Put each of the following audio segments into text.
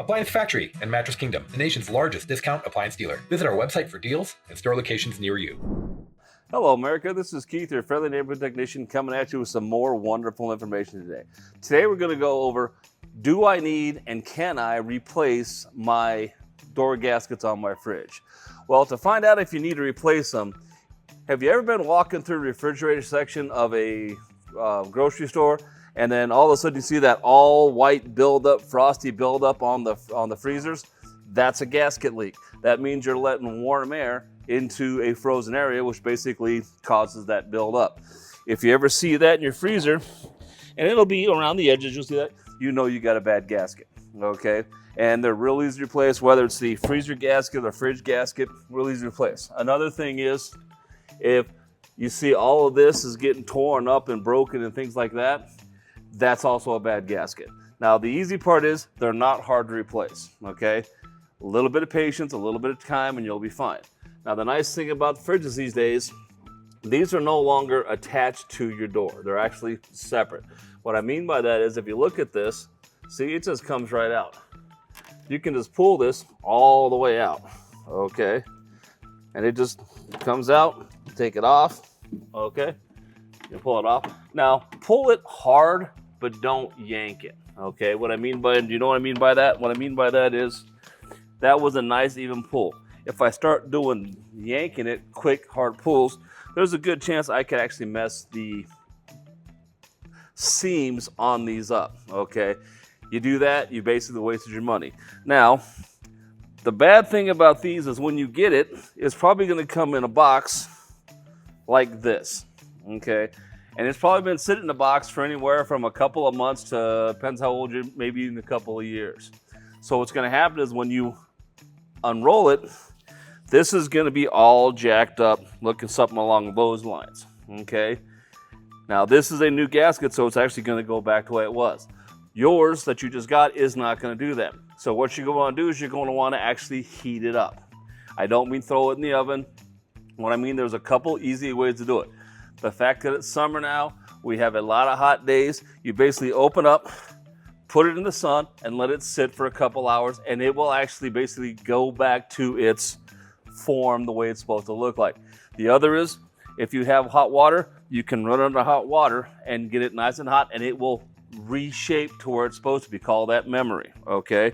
Appliance Factory and Mattress Kingdom, the nation's largest discount appliance dealer. Visit our website for deals and store locations near you. Hello, America. This is Keith, your friendly neighborhood technician, coming at you with some more wonderful information today. Today, we're going to go over, do I need and can I replace my door gaskets on my fridge? Well, to find out if you need to replace them, have you ever been walking through the refrigerator section of a grocery store, and then all of a sudden you see that all white buildup, frosty buildup on the freezers? That's a gasket leak. That means you're letting warm air into a frozen area, which basically causes that buildup. If you ever see that in your freezer, and it'll be around the edges, you'll see that, you know you got a bad gasket, okay? And they're real easy to replace, whether it's the freezer gasket or fridge gasket, real easy to replace. Another thing is, if you see all of this is getting torn up and broken and things like that, that's also a bad gasket. Now, the easy part is they're not hard to replace, okay? A little bit of patience, a little bit of time, and you'll be fine. Now, the nice thing about fridges these days, these are no longer attached to your door. They're actually separate. What I mean by that is if you look at this, see, it just comes right out. You can just pull this all the way out, okay? And it just comes out, take it off, okay? You pull it off. Now, pull it hard, but don't yank it, okay? What I mean by, do you know what I mean by that? What I mean by that is that was a nice even pull. If I start doing yanking it, quick, hard pulls, there's a good chance I could actually mess the seams on these up, okay? You do that, you basically wasted your money. Now, the bad thing about these is when you get it, it's probably gonna come in a box like this, okay? And it's probably been sitting in a box for anywhere from a couple of months to, depends how old you're, maybe even a couple of years. So what's gonna happen is when you unroll it, this is going to be all jacked up, looking something along those lines, okay? Now, this is a new gasket, so it's actually going to go back to the way it was. Yours that you just got is not going to do that. So what you're going to want to do is you're going to want to actually heat it up. I don't mean throw it in the oven. What I mean, there's a couple easy ways to do it. The fact that it's summer now, we have a lot of hot days. You basically open up, put it in the sun, and let it sit for a couple hours, and it will actually basically go back to its form the way it's supposed to look like. The other is, if you have hot water, you can run under hot water and get it nice and hot, and it will reshape to where it's supposed to be. Call that memory, okay?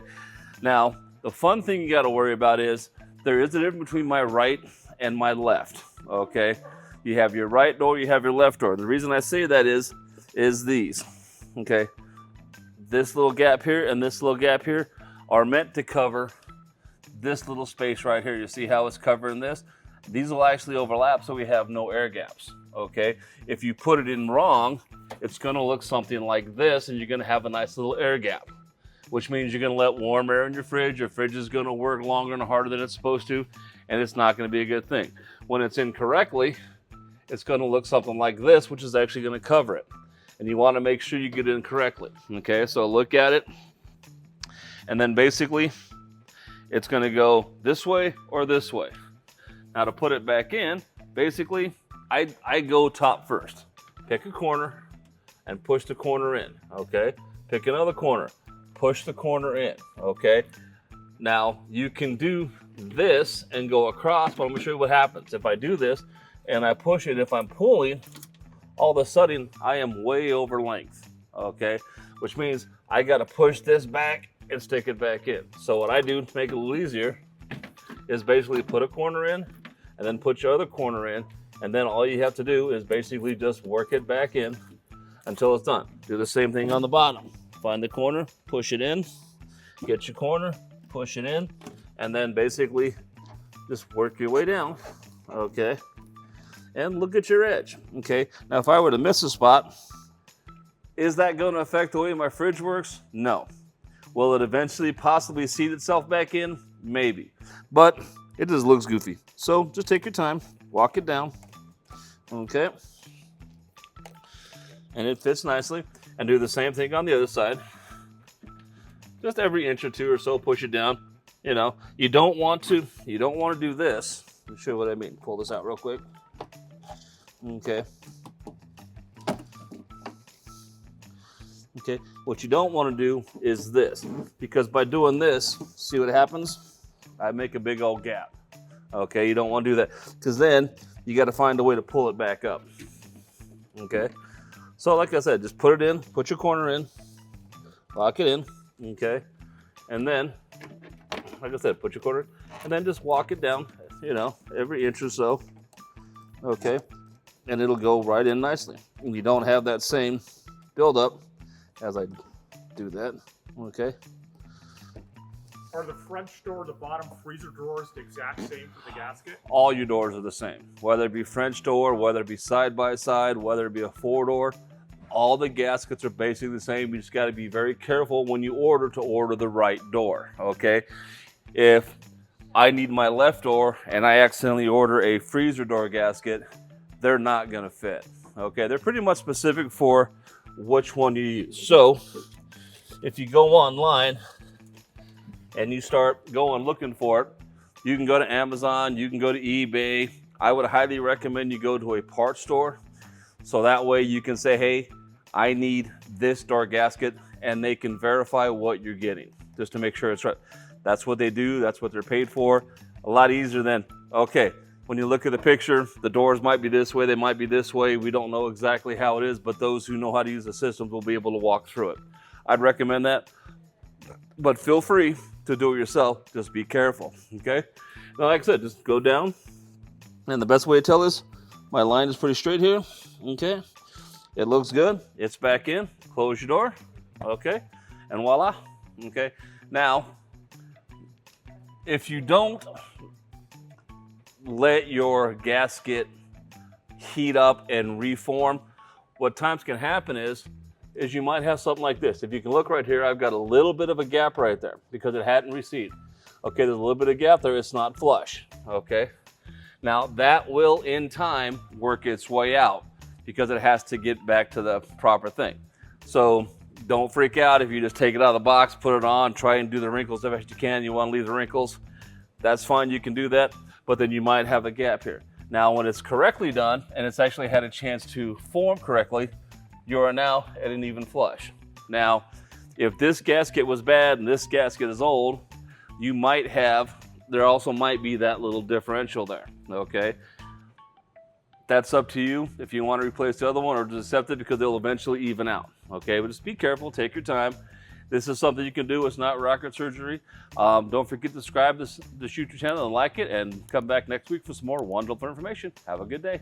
Now, the fun thing you got to worry about is there is a difference between my right and my left, okay? You have your right door, you have your left door. The reason I say that is these, okay? This little gap here and this little gap here are meant to cover this little space right here. You see how it's covering this? These will actually overlap so we have no air gaps, okay? If you put it in wrong, it's gonna look something like this, and you're gonna have a nice little air gap, which means you're gonna let warm air in your fridge. Your fridge is gonna work longer and harder than it's supposed to, and it's not gonna be a good thing. When it's in correctly, it's gonna look something like this, which is actually gonna cover it. And you wanna make sure you get it in correctly, okay? So look at it, and then basically, it's going to go this way or this way. Now to put it back in, basically, I go top first. Pick a corner and push the corner in, okay? Pick another corner, push the corner in, okay? Now, you can do this and go across, but I'm going to show you what happens. If I do this and I push it, if I'm pulling, all of a sudden, I am way over length, okay? Which means I got to push this back and stick it back in. So what I do to make it a little easier is basically put a corner in and then put your other corner in, and then all you have to do is basically just work it back in until it's done. Do the same thing on the bottom. Find the corner, push it in, get your corner, push it in, and then basically just work your way down, okay? And look at your edge, okay? Now if I were to miss a spot, is that going to affect the way my fridge works? No. Will it eventually possibly seat itself back in? Maybe. But it just looks goofy. So just take your time, walk it down, okay? And it fits nicely. And do the same thing on the other side. Just every inch or two or so, push it down. You know, you don't want to do this. Let me show you what I mean. Pull this out real quick. Okay. Okay, what you don't want to do is this, because by doing this, see what happens? I make a big old gap. Okay, you don't want to do that, because then you got to find a way to pull it back up. Okay, so like I said, just put it in, put your corner in, lock it in, okay, and then, like I said, put your corner in, and then just walk it down, you know, every inch or so, okay, and it'll go right in nicely. And you don't have that same buildup as I do that, okay. Are the French door, the bottom freezer drawers the exact same for the gasket? All your doors are the same, whether it be French door, whether it be side by side, whether it be a 4-door, all the gaskets are basically the same. You just got to be very careful when you order to order the right door, okay? If I need my left door and I accidentally order a freezer door gasket, they're not going to fit, okay? They're pretty much specific for which one you use. So if you go online and you start going looking for it, you can go to Amazon, you can go to eBay. I would highly recommend you go to a parts store, so that way you can say, hey, I need this door gasket, and they can verify what you're getting just to make sure it's right. That's what they do, that's what they're paid for. A lot easier than, okay, when you look at the picture, the doors might be this way, they might be this way, we don't know exactly how it is, but those who know how to use the systems will be able to walk through it. I'd recommend that, but feel free to do it yourself. Just be careful, okay? Now, like I said, just go down, and the best way to tell is my line is pretty straight here, okay? It looks good. It's back in. Close your door, okay? And voila, okay? Now, if you don't let your gasket heat up and reform, what times can happen is you might have something like this. If you can look right here, I've got a little bit of a gap right there because it hadn't receded. Okay, there's a little bit of gap there. It's not flush, okay? Now, that will, in time, work its way out because it has to get back to the proper thing. So don't freak out if you just take it out of the box, put it on, try and do the wrinkles the best you can. You want to leave the wrinkles, that's fine, you can do that, but then you might have a gap here. Now, when it's correctly done and it's actually had a chance to form correctly, you are now at an even flush. Now, if this gasket was bad and this gasket is old, you might have, there also might be that little differential there, okay? That's up to you if you want to replace the other one or just accept it because they'll eventually even out, okay? But just be careful, take your time. This is something you can do, it's not rocket surgery. Don't forget to subscribe to the YouTube channel and like it, and come back next week for some more wonderful information. Have a good day.